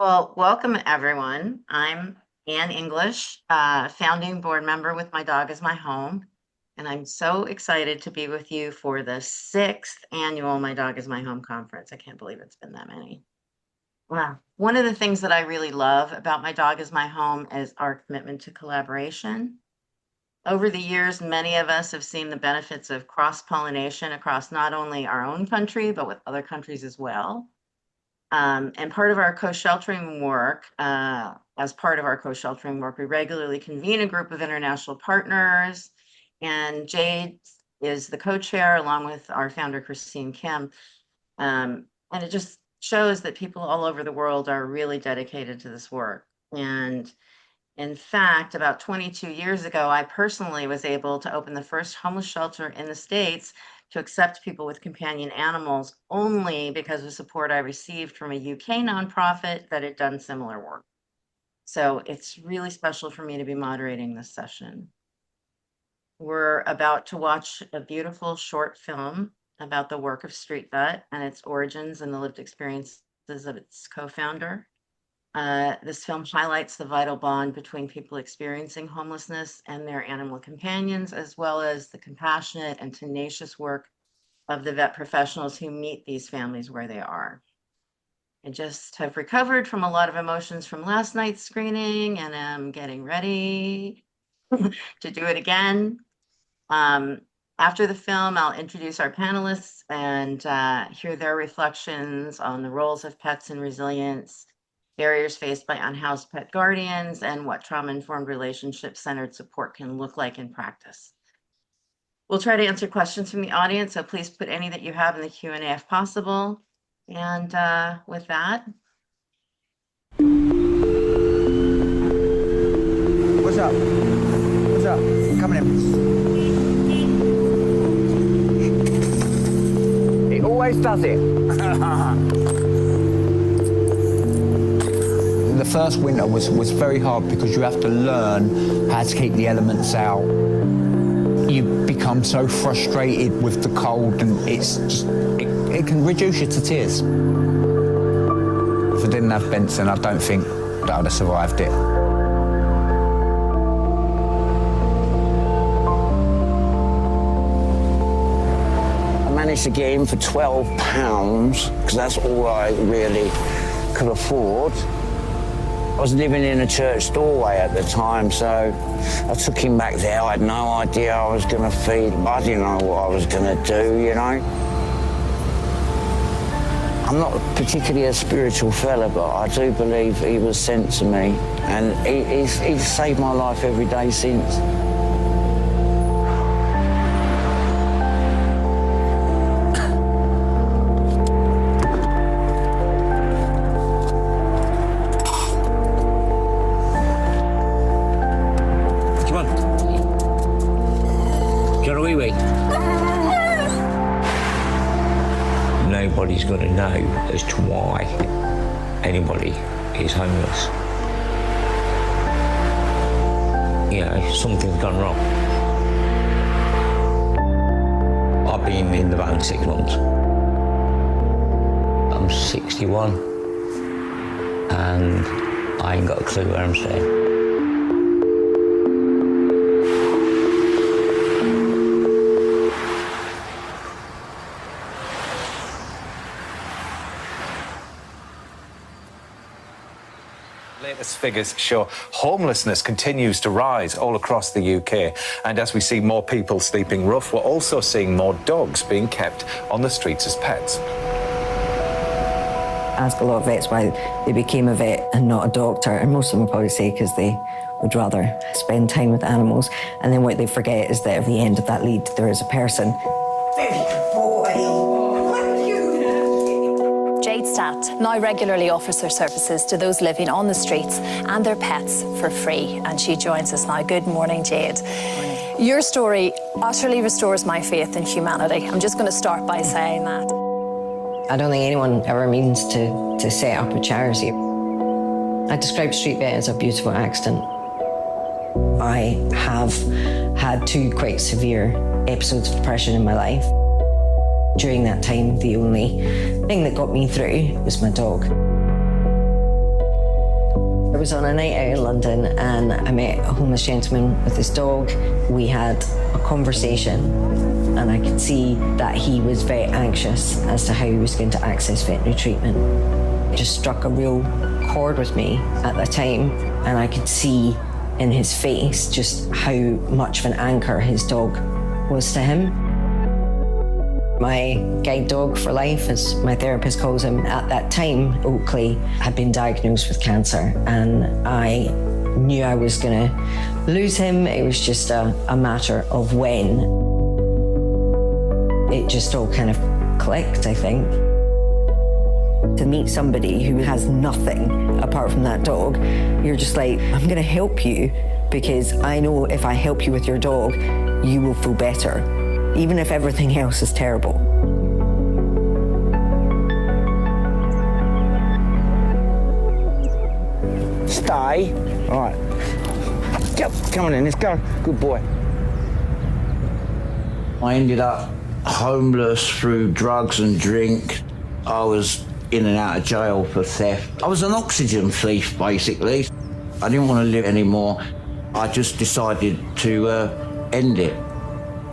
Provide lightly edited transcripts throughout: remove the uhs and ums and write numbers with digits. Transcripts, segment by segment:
Well, welcome everyone. I'm Ann English, founding board member with My Dog Is My Home. And I'm so excited to be with you for the 6th annual My Dog Is My Home conference. I can't believe it's been that many. Wow. One of the things that I really love about My Dog Is My Home is our commitment to collaboration. Over the years, many of us have seen the benefits of cross-pollination across not only our own country, but with other countries as well. And part of our co-sheltering work, as part of our co-sheltering work, we regularly convene a group of international partners, and Jade is the co-chair along with our founder, Christine Kim. And it just shows that people all over the world are really dedicated to this work. And in fact, about 22 years ago, I personally was able to open the first homeless shelter in the States to accept people with companion animals only because of support I received from a UK nonprofit that had done similar work. So it's really special for me to be moderating this session. We're about to watch a beautiful short film about the work of StreetVet and its origins and the lived experiences of its co-founder. This film highlights the vital bond between people experiencing homelessness and their animal companions, as well as the compassionate and tenacious work of the vet professionals who meet these families where they are. I just have recovered from a lot of emotions from last night's screening, and I'm getting ready to do it again. After the film, I'll introduce our panelists and hear their reflections on the roles of pets in resilience, barriers faced by unhoused pet guardians, and what trauma-informed relationship-centered support can look like in practice. We'll try to answer questions from the audience, so please put any that you have in the Q&A if possible. And with that. What's up? What's up? Coming in. It always does it. The first winter was very hard because you have to learn how to keep the elements out. You become so frustrated with the cold, and it's just, it can reduce you to tears. If I didn't have Benson, I don't think that I would have survived it. I managed to get in for £12 because that's all I really could afford. I was living in a church doorway at the time, so I took him back there. I had no idea I was going to feed him. I didn't know what I was going to do, you know. I'm not particularly a spiritual fella, but I do believe he was sent to me, and he's saved my life every day since. Nobody's going to know as to why anybody is homeless. You know, something's gone wrong. I've been in the van 6 months. I'm 61 and I ain't got a clue where I'm staying. Latest figures show homelessness continues to rise all across the UK, and as we see more people sleeping rough, we're also seeing more dogs being kept on the streets as pets. I ask a lot of vets why they became a vet and not a doctor, and most of them probably say because they would rather spend time with animals, and then what they forget is that at the end of that lead there is a person. Very good boy. Jade Statt now regularly offers her services to those living on the streets and their pets for free, and she joins us now. Good morning, Jade. Your story utterly restores my faith in humanity. I'm just going to start by saying that. I don't think anyone ever means to set up a charity. I describe StreetVet as a beautiful accident. I have had 2 quite severe episodes of depression in my life. During that time, the only thing that got me through was my dog. was on a night out in London and I met a homeless gentleman with his dog. We had a conversation and I could see that he was very anxious as to how he was going to access veterinary treatment. It just struck a real chord with me at the time, and I could see in his face just how much of an anchor his dog was to him. My guide dog for life, as my therapist calls him, at that time, Oakley, had been diagnosed with cancer, and I knew I was going to lose him. It was just a matter of when. It just all kind of clicked, I think. To meet somebody who has nothing apart from that dog, you're just like, I'm going to help you because I know if I help you with your dog, you will feel better, even if everything else is terrible. Stay. All right. Come on in, let's go. Good boy. I ended up homeless through drugs and drink. I was in and out of jail for theft. I was an oxygen thief, basically. I didn't want to live anymore. I just decided to end it.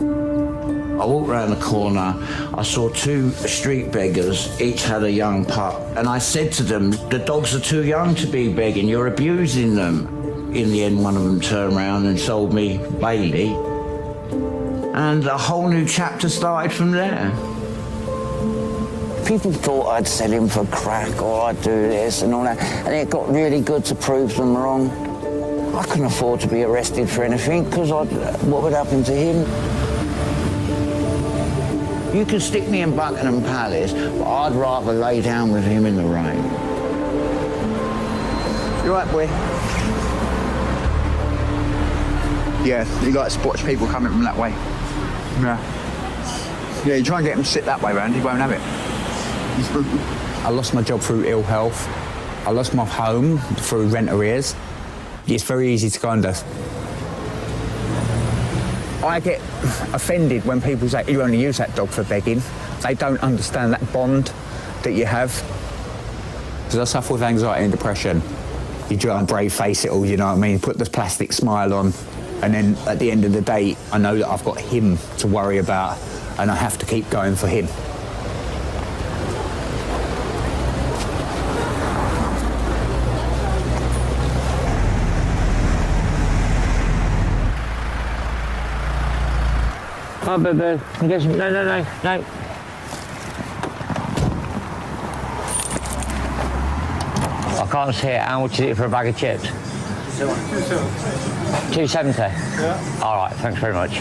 I walked around the corner, I saw two street beggars, each had a young pup, and I said to them, the dogs are too young to be begging, you're abusing them. In the end, one of them turned around and sold me Bailey, and a whole new chapter started from there. People thought I'd sell him for crack or I'd do this and all that, and it got really good to prove them wrong. I couldn't afford to be arrested for anything because what would happen to him? You could stick me in Buckingham Palace, but I'd rather lay down with him in the rain. You right, boy? Yeah, you like to watch people coming from that way. Yeah. Yeah, you try and get them to sit that way round, he won't have it. I lost my job through ill health. I lost my home through rent arrears. It's very easy to kind of... I get offended when people say, you only use that dog for begging. They don't understand that bond that you have. Because I suffer with anxiety and depression. You try and brave face it all, you know what I mean? Put this plastic smile on. And then at the end of the day, I know that I've got him to worry about and I have to keep going for him. Oh, baby, no. I can't see it. How much is it for a bag of chips? 270. Yeah. All right, thanks very much.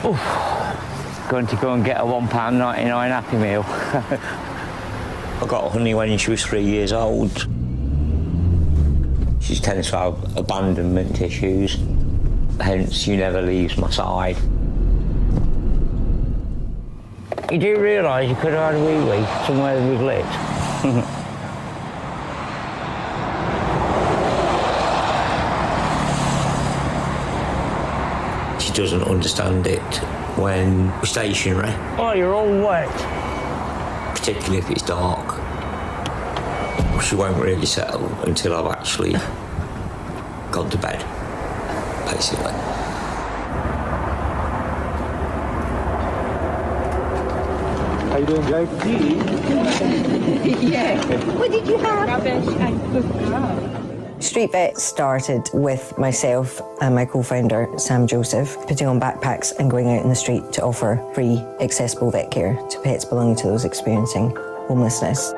Oh. Going to go and get a £1.99 Happy Meal. I got Honey when she was 3 years old. She tends to have abandonment issues, hence she never leaves my side. You do realise you could have had a wee-wee somewhere we've lit? She doesn't understand it when we're stationary. Oh, you're all wet. Particularly if it's dark. She won't really settle until I've actually gone to bed, basically. How you doing, Jade? Yeah. What did you have? Rubbish and food. StreetVet started with myself and my co-founder, Sam Joseph, putting on backpacks and going out in the street to offer free, accessible vet care to pets belonging to those experiencing homelessness.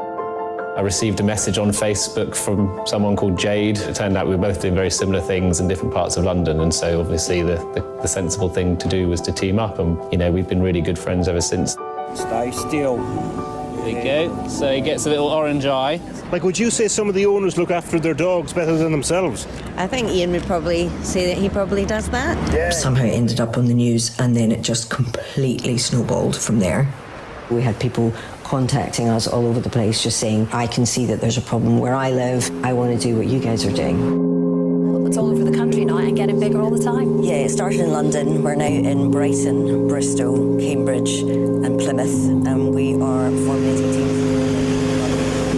I received a message on Facebook from someone called Jade. It turned out we were both doing very similar things in different parts of London, and so obviously the sensible thing to do was to team up, and you know, we've been really good friends ever since. Stay still. There you go. So he gets a little orange eye. Like, would you say some of the owners look after their dogs better than themselves? I think Ian would probably say that he probably does that. Yeah. Somehow it ended up on the news, and then it just completely snowballed from there. We had people contacting us all over the place just saying, I can see that there's a problem where I live. I want to do what you guys are doing. It's all over the country now and getting bigger all the time. Yeah, it started in London. We're now in Brighton, Bristol, Cambridge and Plymouth, and we are formulating teams.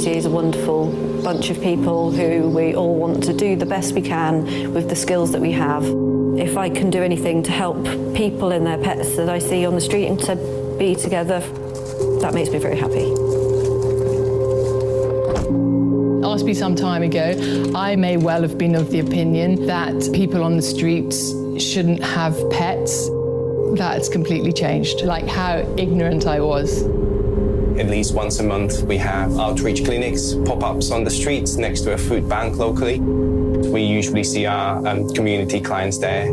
community is a wonderful bunch of people who we all want to do the best we can with the skills that we have. If I can do anything to help people and their pets that I see on the street and to be together, that makes me very happy. Asked me some time ago, I may well have been of the opinion that people on the streets shouldn't have pets. That's completely changed, like how ignorant I was. At least once a month we have outreach clinics, pop-ups on the streets next to a food bank locally. We usually see our community clients there.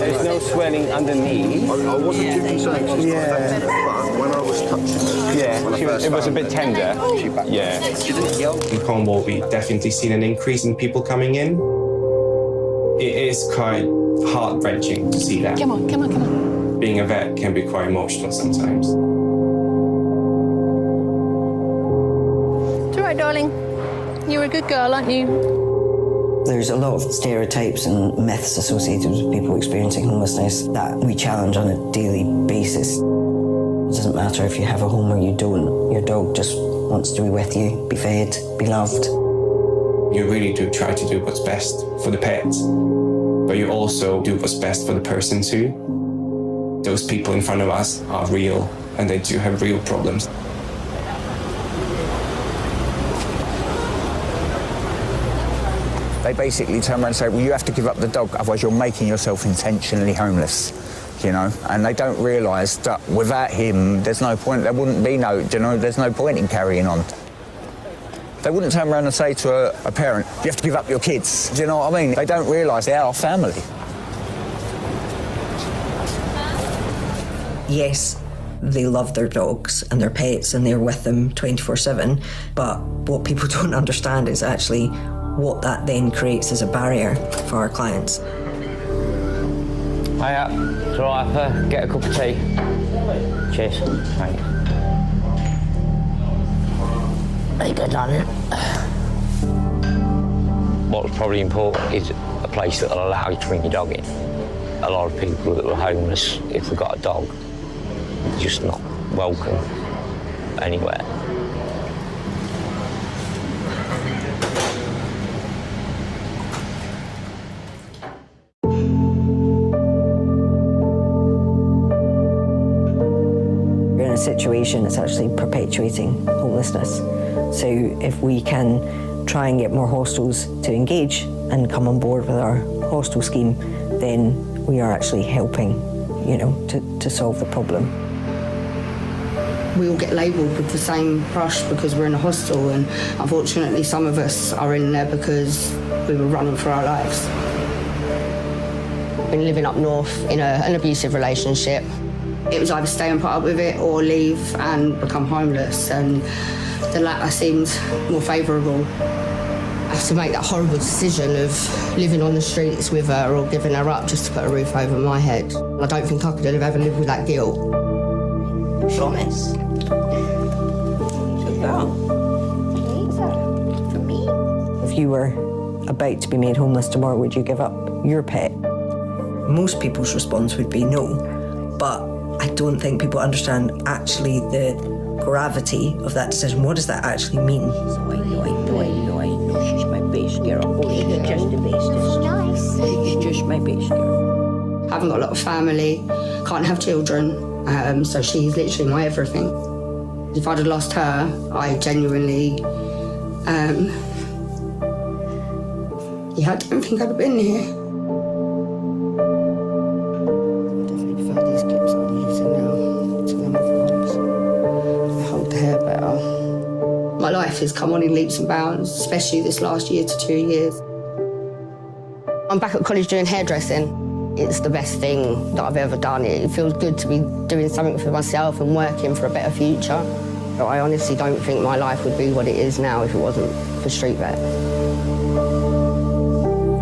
There's no swelling underneath. I wasn't too concerned. Yeah. But when I was touching it was a bit tender. Yeah. In Cornwall, we definitely seen an increase in people coming in. It is quite heart-wrenching to see that. Come on, come on, come on. Being a vet can be quite emotional sometimes. It's all right, darling. You're a good girl, aren't you? There's a lot of stereotypes and myths associated with people experiencing homelessness that we challenge on a daily basis. It doesn't matter if you have a home or you don't. Your dog just wants to be with you, be fed, be loved. You really do try to do what's best for the pets, but you also do what's best for the person too. Those people in front of us are real, and they do have real problems. They basically turn around and say, well, you have to give up the dog, otherwise you're making yourself intentionally homeless, you know? And they don't realise that without him, there's no point, there wouldn't be no, you know, there's no point in carrying on. They wouldn't turn around and say to a parent, you have to give up your kids. Do you know what I mean? They don't realise they are family. Yes, they love their dogs and their pets and they're with them 24/7, but what people don't understand is actually what that then creates as a barrier for our clients. Hiya, it's all right, get a cup of tea. Cheers, thanks. There you go, darling. What's probably important is a place that will allow you to bring your dog in. A lot of people that were homeless, if they've got a dog, they're just not welcome anywhere. We're in a situation that's actually perpetuating homelessness. So if we can try and get more hostels to engage and come on board with our hostel scheme, then we are actually helping, you know, to solve the problem. We all get labelled with the same brush because we're in a hostel, and unfortunately some of us are in there because we were running for our lives. Been living up north in an abusive relationship. It was either stay and put up with it or leave and become homeless, and the latter seemed more favourable. I have to make that horrible decision of living on the streets with her or giving her up just to put a roof over my head. I don't think I could have ever lived with that guilt. Promise. Good girl. For me. If you were about to be made homeless tomorrow, would you give up your pet? Most people's response would be no, but I don't think people understand actually the gravity of that decision. What does that actually mean? She's my best girl. Oh, she's just the bestest. Nice. She's just my best girl. I haven't got a lot of family, can't have children, so she's literally my everything. If I'd have lost her, I genuinely, I don't think I'd have been here. My life has come on in leaps and bounds, especially this last year to 2 years. I'm back at college doing hairdressing. It's the best thing that I've ever done. It feels good to be doing something for myself and working for a better future. But I honestly don't think my life would be what it is now if it wasn't for StreetVet.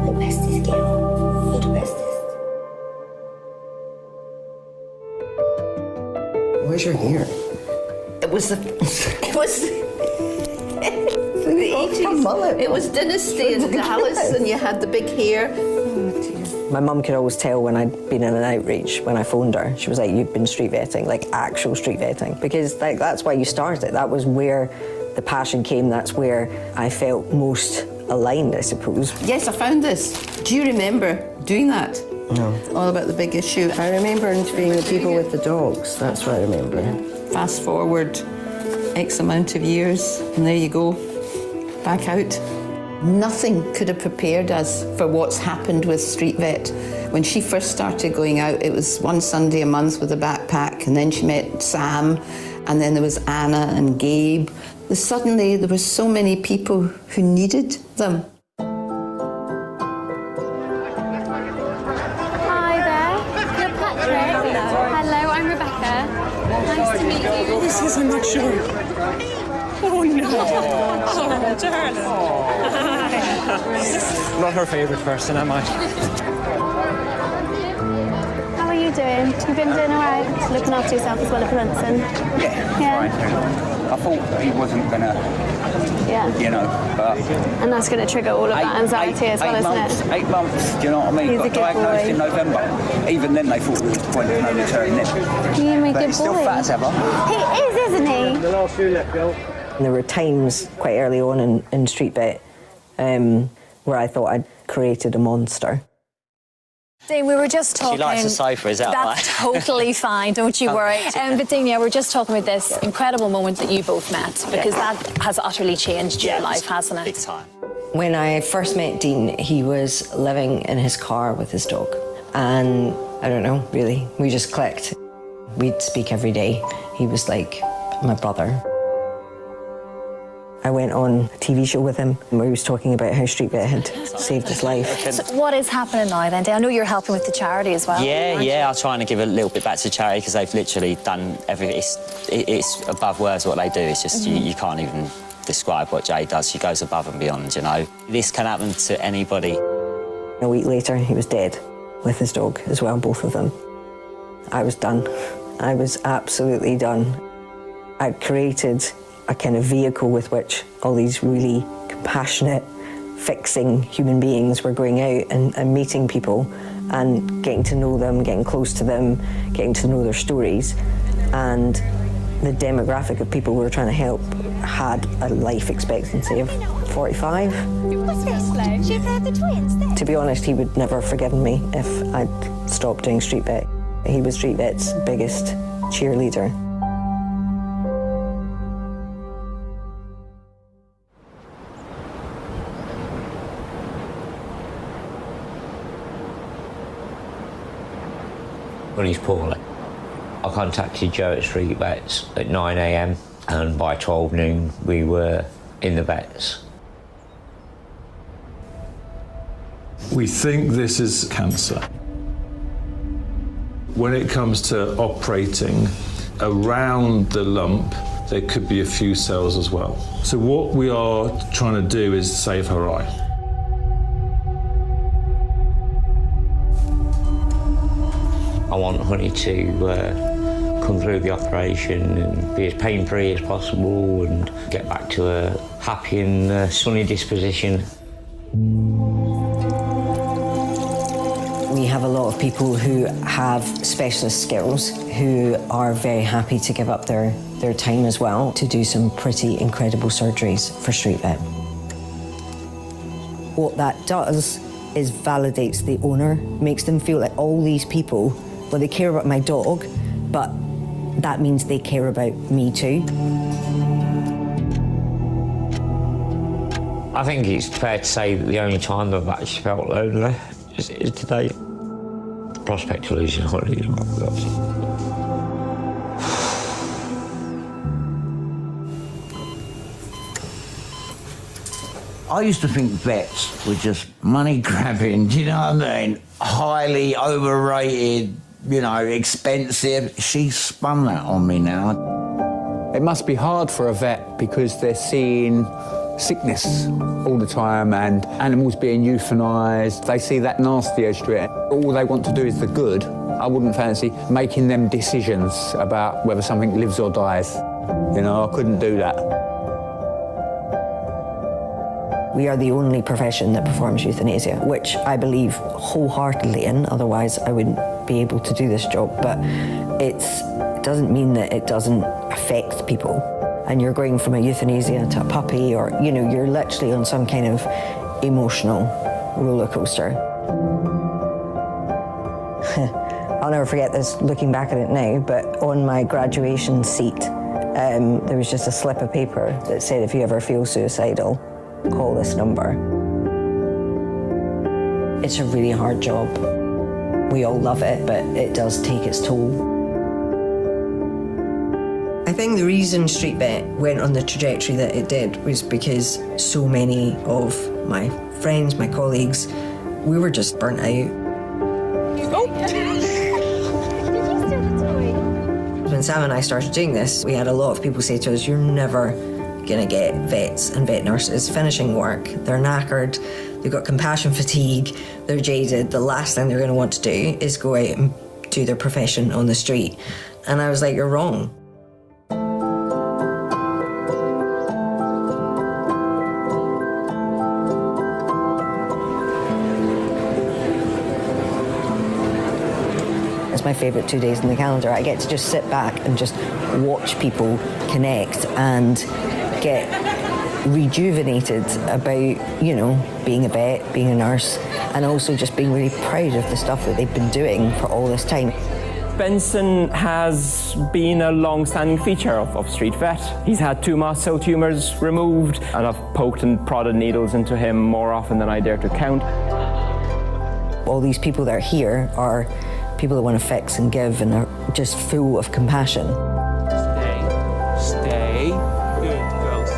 The bestest girl. You're the bestest. Where's your hair? It was the 80s. It was dynasty in Dallas, and you had the big hair. Oh, dear. My mum could always tell when I'd been in an outreach when I phoned her. She was like, you've been street vetting, like actual street vetting. Because like, that's why you started. That was where the passion came. That's where I felt most aligned, I suppose. Yes, I found this. Do you remember doing that? No. All about the big issue. I remember interviewing the people with the dogs. That's what I remember. Fast forward X amount of years, and there you go, back out. Nothing could have prepared us for what's happened with StreetVet. When she first started going out, it was one Sunday a month with a backpack, and then she met Sam, and then there was Anna and Gabe. Suddenly, there were so many people who needed them. Hi there, you're Patrick. Hello, I'm Rebecca. Nice to meet you. This is a not sure. Oh no. Oh, darling. Not her favourite person, am I? How are you doing? You've been doing all right? Looking after yourself as well at Brunson? Yeah. I thought he wasn't gonna, you know, but... And that's going to trigger all of that anxiety as well, isn't it? 8 months, do you know what I mean? He's a Got good diagnosed boy. in November. Even then they thought it was point of no return then. You're my But good he's still boy. fat as ever. He is, isn't he? The last few left, Bill. There were times quite early on in StreetVet where I thought I'd created a monster. Dean, we were just talking... She likes the sofa, is that That's totally fine, don't you worry. But Dean, yeah, we're just talking about this incredible moment that you both met, because that has utterly changed your life, hasn't it? Big time. When I first met Dean, he was living in his car with his dog. And I don't know, really, we just clicked. We'd speak every day. He was like my brother. I went on a TV show with him where he was talking about how StreetVet had saved his life. So what is happening now then? I know you're helping with the charity as well. Yeah, I'm trying to give a little bit back to charity because they've literally done everything. It's above words what they do. It's just you can't even describe what Jade does. She goes above and beyond, you know. This can happen to anybody. A week later, he was dead with his dog as well, both of them. I was done. I was absolutely done. I'd created a kind of vehicle with which all these really compassionate, fixing human beings were going out and meeting people and getting to know them, getting close to them, getting to know their stories. And the demographic of people we were trying to help had a life expectancy of 45. What's this, Flo? She's the twins. To be honest, he would never have forgiven me if I'd stopped doing StreetVet. He was StreetVet's biggest cheerleader. When he's poorly, I contacted Joe at StreetVets at 9 a.m. and by 12 noon we were in the vets. We think this is cancer. When it comes to operating around the lump, there could be a few cells as well. So what we are trying to do is save her eye. I want Honey to come through the operation and be as pain-free as possible and get back to a happy and sunny disposition. We have a lot of people who have specialist skills who are very happy to give up their time as well to do some pretty incredible surgeries for StreetVet. What that does is validates the owner, makes them feel like all these people, well, they care about my dog, but that means they care about me too. I think it's fair to say that the only time that I've actually felt lonely is today. The prospect of losing Honey. I used to think vets were just money grabbing, do you know what I mean? Highly overrated, you know, expensive. She spun that on me now. It must be hard for a vet because they're seeing sickness all the time and animals being euthanised. They see that nasty street. All they want to do is the good. I wouldn't fancy making them decisions about whether something lives or dies. You know, I couldn't do that. We are the only profession that performs euthanasia, which I believe wholeheartedly in, otherwise I wouldn't be able to do this job. But it doesn't mean that it doesn't affect people. And you're going from a euthanasia to a puppy, or, you know, you're literally on some kind of emotional roller coaster. I'll never forget this looking back at it now, but on my graduation seat, there was just a slip of paper that said, if you ever feel suicidal, call this number. It's a really hard job. We all love it, but it does take its toll. I think the reason StreetVet went on the trajectory that it did was because so many of my friends, my colleagues, we were just burnt out. When Sam and I started doing this, we had a lot of people say to us, you're never gonna get vets and vet nurses finishing work. They're knackered, they've got compassion fatigue, they're jaded. The last thing they're gonna want to do is go out and do their profession on the street. And I was like, you're wrong. My favourite 2 days in the calendar. I get to just sit back and just watch people connect and get rejuvenated about, you know, being a vet, being a nurse, and also just being really proud of the stuff that they've been doing for all this time. Benson has been a long-standing feature of StreetVet. He's had 2 mast cell tumours removed, and I've poked and prodded needles into him more often than I dare to count. All these people that are here are people that want to fix and give and are just full of compassion. Stay. Good girls.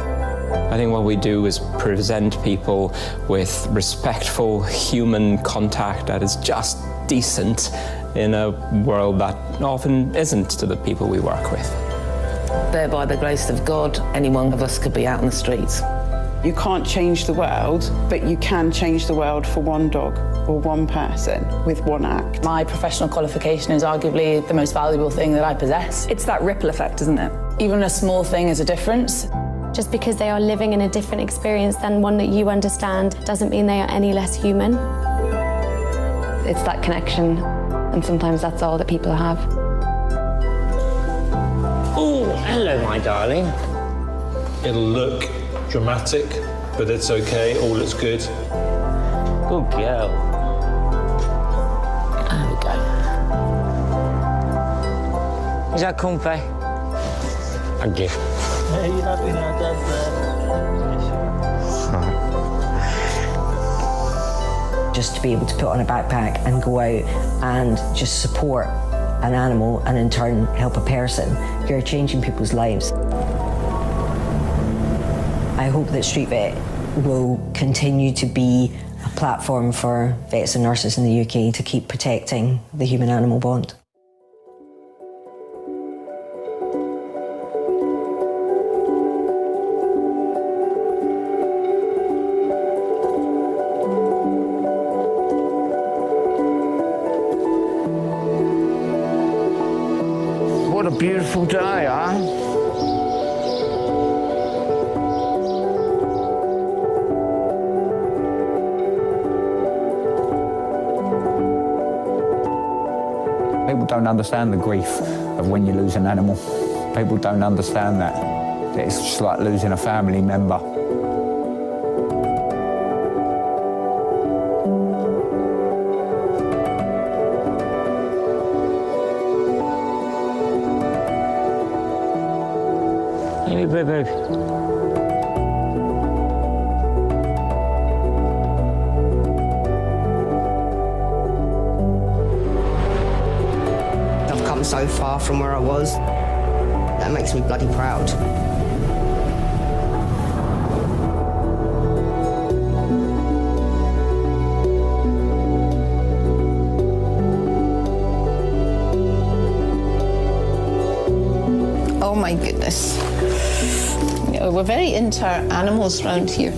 I think what we do is present people with respectful human contact that is just decent in a world that often isn't to the people we work with. There, by the grace of God, any one of us could be out in the streets. You can't change the world, but you can change the world for one dog or one person with one act. My professional qualification is arguably the most valuable thing that I possess. It's that ripple effect, isn't it? Even a small thing is a difference. Just because they are living in a different experience than one that you understand doesn't mean they are any less human. It's that connection, and sometimes that's all that people have. Oh, hello, my darling. It'll look dramatic, but it's okay, all looks good. Good girl. There we go. Is that comfy? Thank you. Are you happy now, Dad's there? Just to be able to put on a backpack and go out and just support an animal and in turn help a person, you're changing people's lives. I hope that StreetVet will continue to be a platform for vets and nurses in the UK to keep protecting the human-animal bond. What a beautiful day, huh? People don't understand the grief of when you lose an animal. People don't understand that it's just like losing a family member. Hey, baby. So far from where I was. That makes me bloody proud. Oh my goodness. You know, we're very into our animals around here.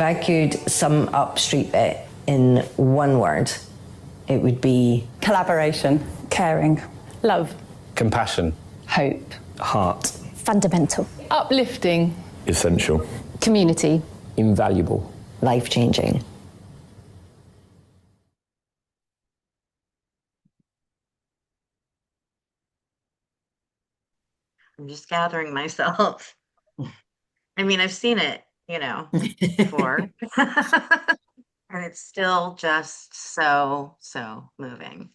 I could sum up StreetVet in one word, it would be collaboration, caring, love, compassion, hope, heart, fundamental, uplifting, essential, community, invaluable, life-changing. I'm just gathering myself. I mean, I've seen it, before. And it's still just so moving.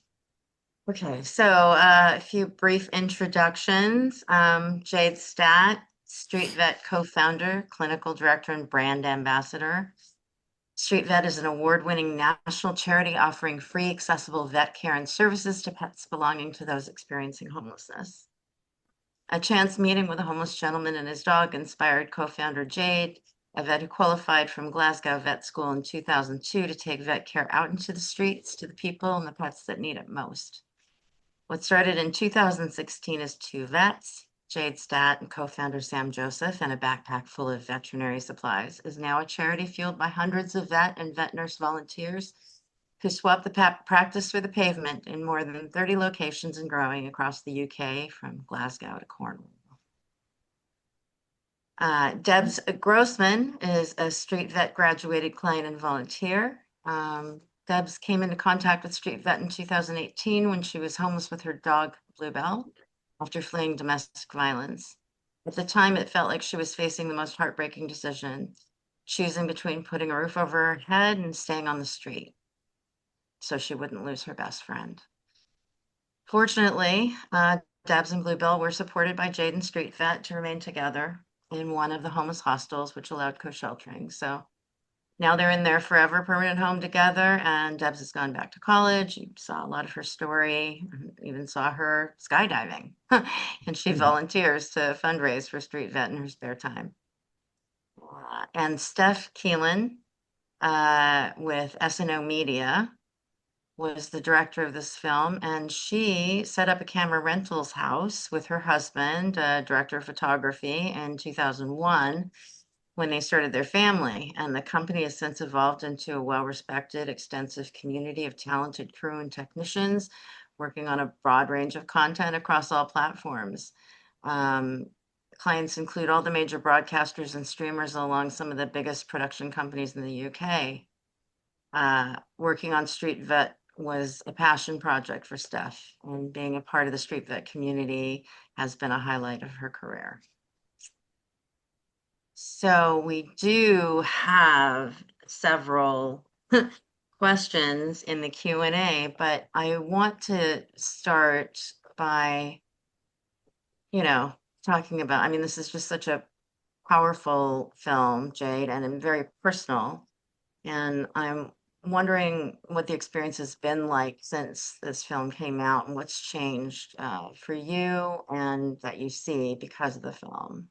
Okay, so a few brief introductions. Jade Statt, StreetVet co-founder, clinical director, and brand ambassador. StreetVet is an award-winning national charity offering free, accessible vet care and services to pets belonging to those experiencing homelessness. A chance meeting with a homeless gentleman and his dog inspired co-founder Jade, a vet who qualified from Glasgow Vet School in 2002 to take vet care out into the streets to the people and the pets that need it most. What started in 2016 as two vets, Jade Statt and co-founder Sam Joseph, and a backpack full of veterinary supplies, is now a charity fueled by hundreds of vet and vet nurse volunteers who swap the practice for the pavement in more than 30 locations and growing across the UK from Glasgow to Cornwall. Debs Grossman is a StreetVet graduated client and volunteer. Debs came into contact with StreetVet in 2018 when she was homeless with her dog, Bluebell, after fleeing domestic violence. At the time, it felt like she was facing the most heartbreaking decision, choosing between putting a roof over her head and staying on the street so she wouldn't lose her best friend. Fortunately, Debs and Bluebell were supported by Jade and StreetVet to remain together in one of the homeless hostels, which allowed co-sheltering. So now they're in their forever permanent home together, and Debs has gone back to college. You saw a lot of her story, even saw her skydiving, and she volunteers to fundraise for StreetVet in her spare time. And Steph Keelan with SNO Media was the director of this film, and she set up a camera rentals house with her husband, director of photography, in 2001 when they started their family. And the company has since evolved into a well-respected, extensive community of talented crew and technicians working on a broad range of content across all platforms. Clients include all the major broadcasters and streamers along some of the biggest production companies in the UK. Working on StreetVet was a passion project for Steph, and being a part of the StreetVet community has been a highlight of her career. So we do have several questions in the Q&A, but I want to start by, talking about, I mean, this is just such a powerful film, Jade, and very personal. And I'm wondering what the experience has been like since this film came out and what's changed for you and that you see because of the film.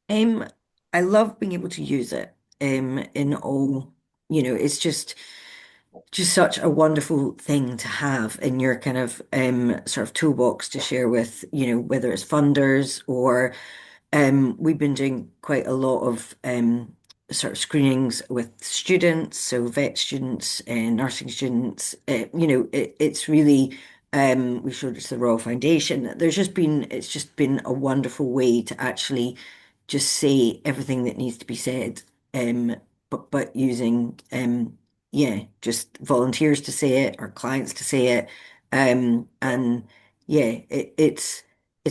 I love being able to use it in all, it's just such a wonderful thing to have in your kind of sort of toolbox to share with, whether it's funders or we've been doing quite a lot of sort of screenings with students, so vet students and nursing students. It's really we showed it to the Royal Foundation. It's just been a wonderful way to actually just say everything that needs to be said, but using just volunteers to say it or clients to say it, and yeah, it's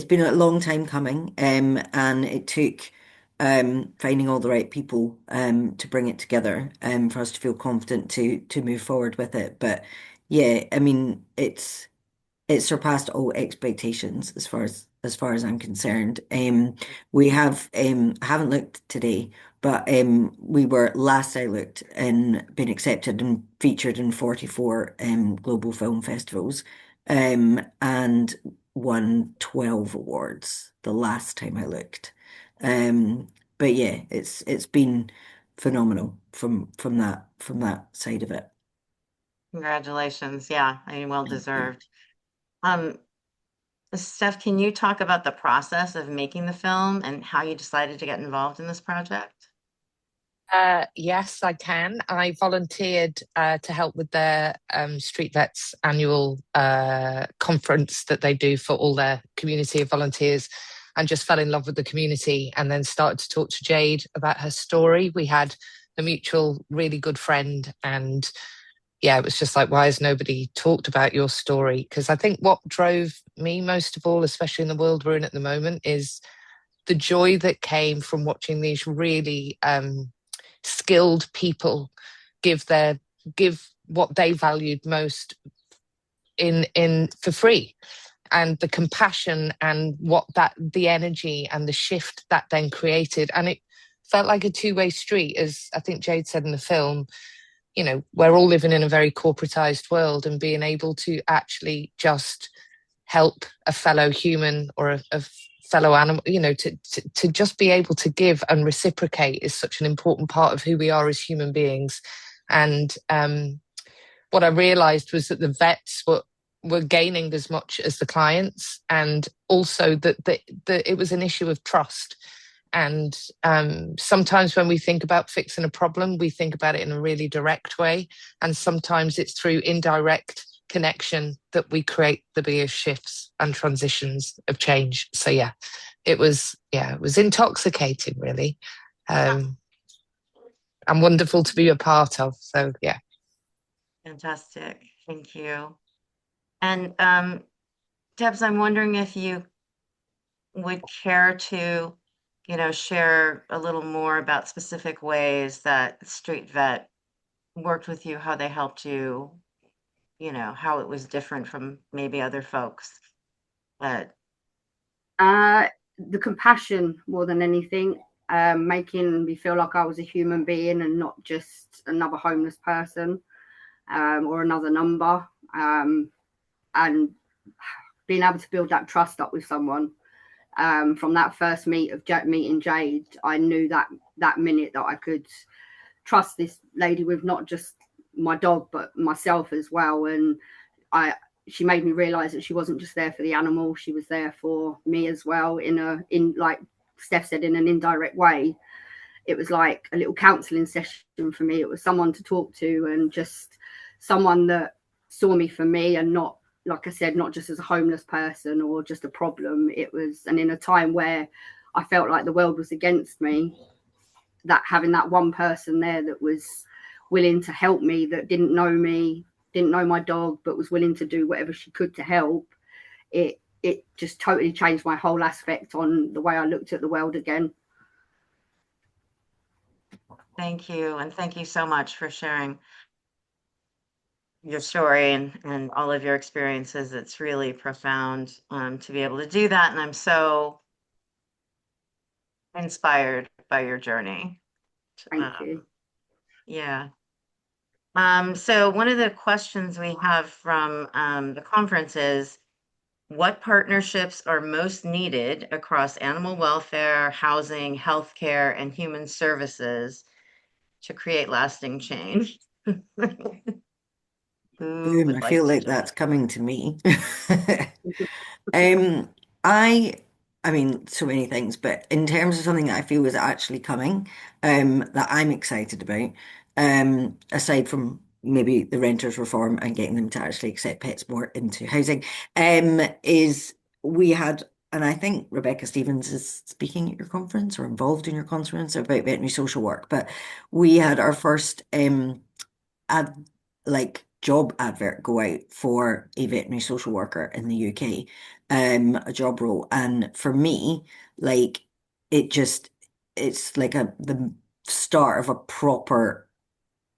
been a long time coming, and it took finding all the right people to bring it together for us to feel confident to move forward with it. But yeah, I mean, it's surpassed all expectations as far as I'm concerned. We have I haven't looked today, but we were last I looked and been accepted and featured in 44 global film festivals, and won 12 awards the last time I looked. But yeah, it's been phenomenal from that side of it. Congratulations. Yeah, I mean, well deserved. Steph, can you talk about the process of making the film and how you decided to get involved in this project? Yes, I can. I volunteered to help with their StreetVet's annual conference that they do for all their community of volunteers, and just fell in love with the community, and then started to talk to Jade about her story. We had a mutual really good friend, and yeah, it was just like, why has nobody talked about your story? Because I think what drove me most of all, especially in the world we're in at the moment, is the joy that came from watching these really skilled people give what they valued most in for free, and the compassion and the energy and the shift that then created. And it felt like a two-way street, as I think Jade said in the film. You know, we're all living in a very corporatized world, and being able to actually just help a fellow human or a fellow animal, you know, to just be able to give and reciprocate is such an important part of who we are as human beings. And what I realized was that the vets were gaining as much as the clients, and also that it was an issue of trust. And sometimes when we think about fixing a problem, we think about it in a really direct way, and sometimes it's through indirect connection that we create the biggest shifts and transitions of change. So it was intoxicating, really, and wonderful to be a part of. So yeah. Fantastic. Thank you. And Debs, I'm wondering if you would care to, share a little more about specific ways that StreetVet worked with you, how they helped you, how it was different from maybe other folks. But the compassion more than anything, making me feel like I was a human being and not just another homeless person or another number, and being able to build that trust up with someone. From that first meeting Jade, I knew that minute that I could trust this lady with not just my dog but myself as well. And she made me realize that she wasn't just there for the animal, she was there for me as well, in like Steph said, in an indirect way. It was like a little counseling session for me. It was someone to talk to, and just someone that saw me for me, and not, like I said, not just as a homeless person or just a problem. It was, and in a time where I felt like the world was against me, that having that one person there that was willing to help me, that didn't know me, didn't know my dog, but was willing to do whatever she could to help, it just totally changed my whole aspect on the way I looked at the world again. Thank you. And thank you so much for sharing your story and all of your experiences. It's really profound to be able to do that. And I'm so inspired by your journey. Thank you. Yeah. So one of the questions we have from the conference is, what partnerships are most needed across animal welfare, housing, healthcare, and human services to create lasting change? Boom, I feel like that's coming to me. I mean, so many things, but in terms of something that I feel is actually coming, that I'm excited about, aside from maybe the renters reform and getting them to actually accept pets more into housing, is we had, and I think Rebecca Stevens is speaking at your conference or involved in your conference about veterinary social work, but we had our first job advert go out for a veterinary social worker in the UK, a job role. And for me, like, it's like the start of a proper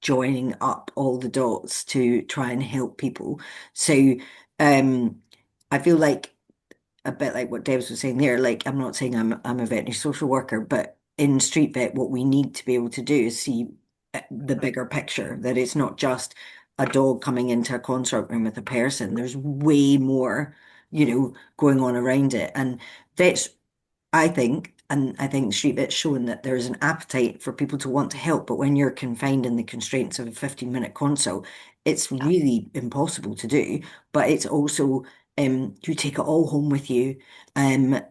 joining up all the dots to try and help people. So I feel like a bit like what Debs was saying there, like, I'm not saying I'm a veterinary social worker, but in StreetVet, what we need to be able to do is see the bigger picture, that it's not just a dog coming into a consult room with a person. There's way more, going on around it. And vets, I think StreetVet's shown that there is an appetite for people to want to help, but when you're confined in the constraints of a 15-minute consult, it's really impossible to do. But it's also you take it all home with you, and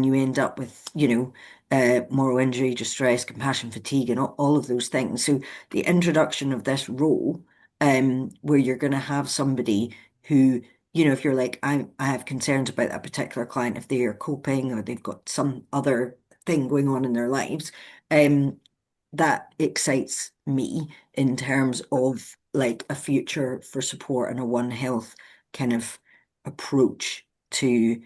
you end up with moral injury, distress, compassion, fatigue, and all of those things. So the introduction of this role, where you're going to have somebody who, if you're like, I have concerns about that particular client, if they are coping or they've got some other thing going on in their lives, that excites me in terms of like a future for support and a One Health kind of approach to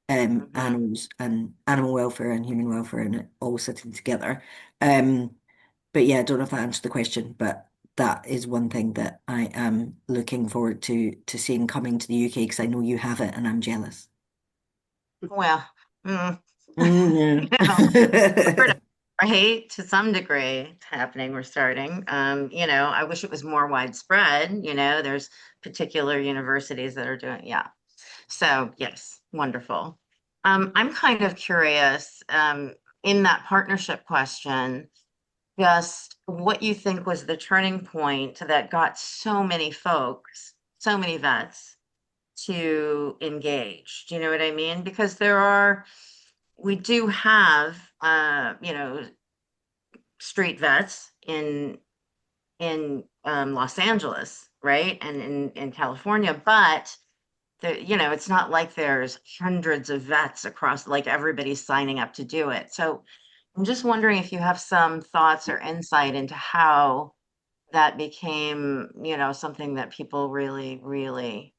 animals and animal welfare and human welfare and it all sitting together. But yeah, I don't know if that answered the question, but that is one thing that I am looking forward to seeing coming to the UK because I know you have it and I'm jealous. Well, Yeah. right, to some degree, it's happening. We're starting. I wish it was more widespread. There's particular universities that are doing, yeah. So yes, wonderful. I'm kind of curious, in that partnership question, just what you think was the turning point that got so many folks, so many vets to engage. Do you know what I mean? Because we do have, street vets in Los Angeles, right? And in California, but it's not like there's hundreds of vets across, like everybody's signing up to do it. So I'm just wondering if you have some thoughts or insight into how that became, something that people really, really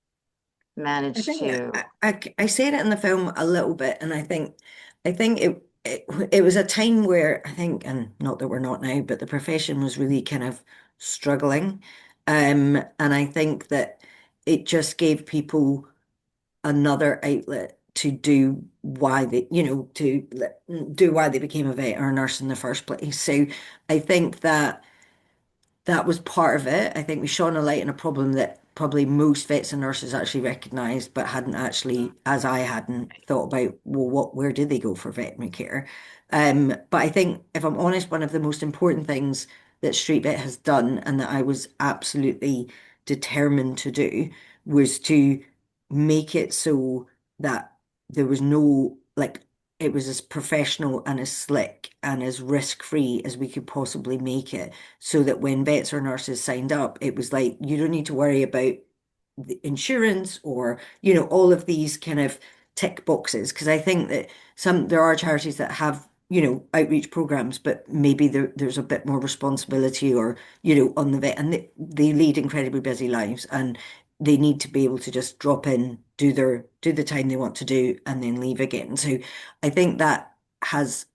I managed think to. I said it in the film a little bit, and I think it was a time where I think, and not that we're not now, but the profession was really kind of struggling, and I think that it just gave people another outlet to do why they, do why they became a vet or a nurse in the first place. So I think that was part of it. I think we shone a light on a problem that probably most vets and nurses actually recognised, but hadn't actually, as I hadn't, thought about, well, where did they go for veterinary care? But I think, if I'm honest, one of the most important things that StreetVet has done and that I was absolutely determined to do was to make it so that there was no, like, it was as professional and as slick and as risk-free as we could possibly make it, so that when vets or nurses signed up, it was like, you don't need to worry about the insurance or, all of these kind of tick boxes. Because I think that there are charities that have, outreach programs, but maybe there's a bit more responsibility or, on the vet, and they lead incredibly busy lives and they need to be able to just drop in, do the time they want to do, and then leave again. So I think that has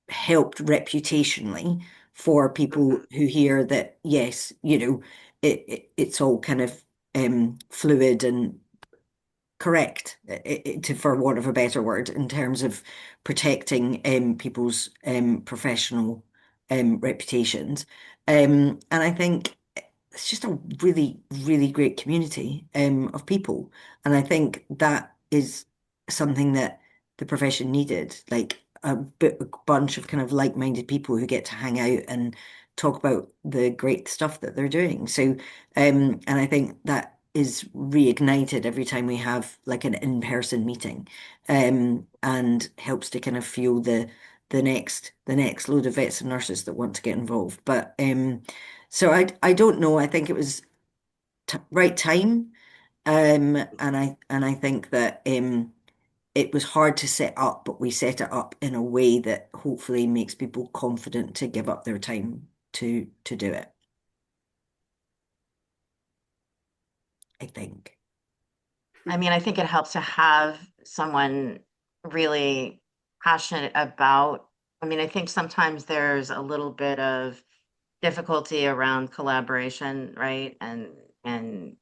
helped reputationally for people who hear that, yes, it's all kind of fluid and correct, for want of a better word, in terms of protecting people's professional reputations. And I think it's just a really, really great community of people. And I think that is something that the profession needed, like a bunch of kind of like-minded people who get to hang out and talk about the great stuff that they're doing. So, and I think that is reignited every time we have like an in-person meeting, and helps to kind of fuel the next load of vets and nurses that want to get involved. But so I don't know. I think it was right time, and I think that it was hard to set up, but we set it up in a way that hopefully makes people confident to give up their time to do it. I think. I mean, I think it helps to have someone really passionate about. I mean, I think sometimes there's a little bit of difficulty around collaboration, right? And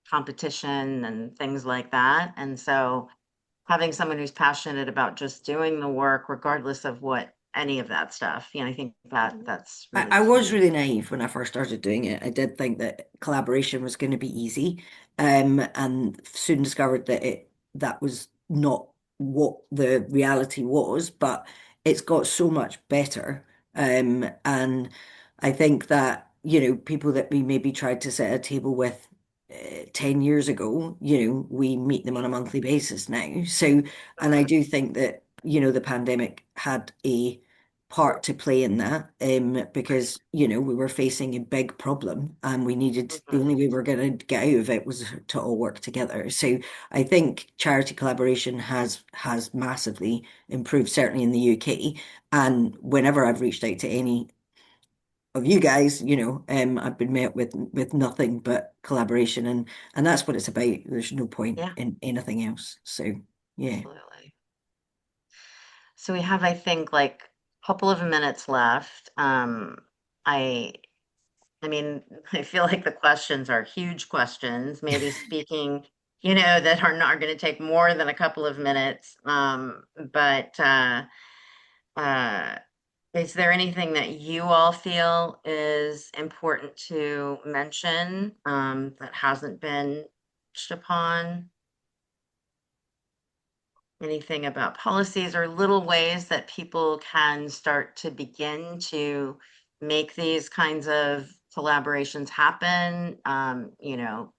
competition and things like that. And so having someone who's passionate about just doing the work, regardless of what any of that stuff, I think that's really I was really naive when I first started doing it. I did think that collaboration was going to be easy, and soon discovered that that was not what the reality was, but it's got so much better. And I think that, people that we maybe tried to set a table with 10 years ago, we meet them on a monthly basis now. So, and I do think that the pandemic had a part to play in that, because, we were facing a big problem and we needed, the only way we were going to get out of it was to all work together. So I think charity collaboration has massively improved, certainly in the UK. And whenever I've reached out to any of you guys, I've been met with nothing but collaboration, and that's what it's about. There's no point in anything else. So yeah. Absolutely. So we have, I think, like a couple of minutes left. I mean, I feel like the questions are huge questions, maybe speaking, that are not going to take more than a couple of minutes. But is there anything that you all feel is important to mention that hasn't been touched upon? Anything about policies or little ways that people can start to begin to make these kinds of collaborations happen?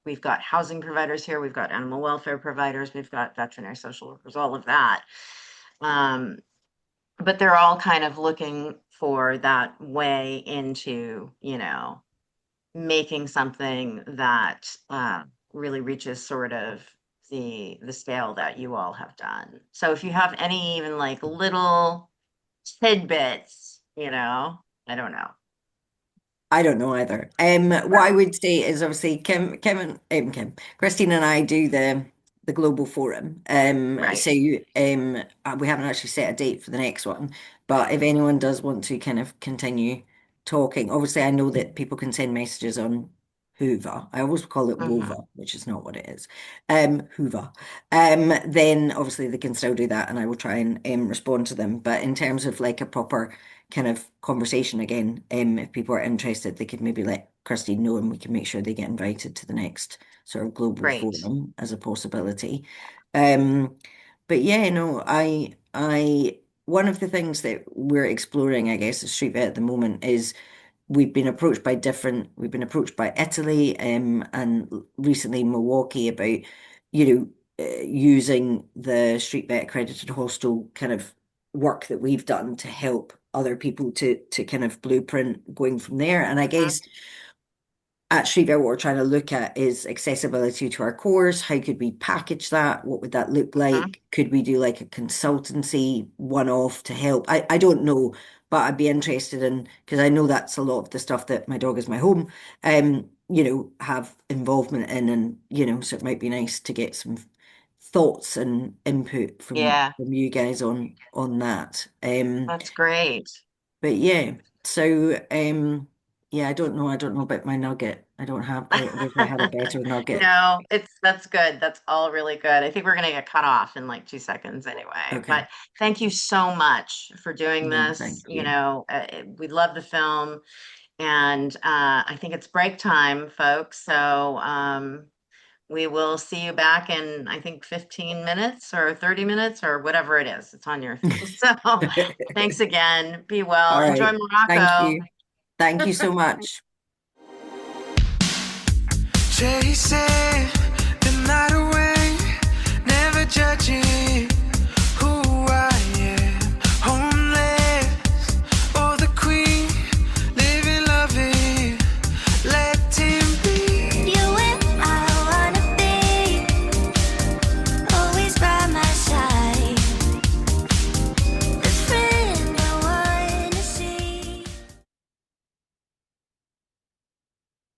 We've got housing providers here, we've got animal welfare providers, we've got veterinary social workers, all of that. But they're all kind of looking for that way into, making something that really reaches sort of the scale that you all have done. So if you have any even like little tidbits, I don't know. I don't know either. What I would say is obviously Kim, Christine and I do the global forum. So we haven't actually set a date for the next one, but if anyone does want to kind of continue talking, obviously I know that people can send messages on Hoover. I always call it Wova, which is not what it is. Hoover. Then obviously they can still do that, and I will try and respond to them. But in terms of like a proper kind of conversation again, if people are interested, they could maybe let Christine know, and we can make sure they get invited to the next sort of global forum as a possibility. But yeah, no, I one of the things that we're exploring, I guess, at StreetVet at the moment is we've been approached by Italy, and recently Milwaukee about, using the StreetVet accredited hostel kind of work that we've done to help other people to kind of blueprint going from there. And I guess at StreetVet, what we're trying to look at is accessibility to our course. How could we package that? What would that look like? Could we do like a consultancy one-off to help? I don't know, but I'd be interested in, because I know that's a lot of the stuff that My Dog Is My Home, have involvement in, and, so it might be nice to get some thoughts and input from you guys on that. That's great. But yeah, so yeah, I don't know about my nugget. I wish I had a better nugget. No, that's good. That's all really good. I think we're gonna get cut off in like 2 seconds anyway. Okay. But thank you so much for doing No, this. thank you. We love the film, and I think it's break time, folks. So we will see you back in, I think, 15 minutes or 30 minutes or whatever it is. It's on your so thanks again. Be well. All right. Enjoy Morocco. Thank you. Thank you so much. Chasing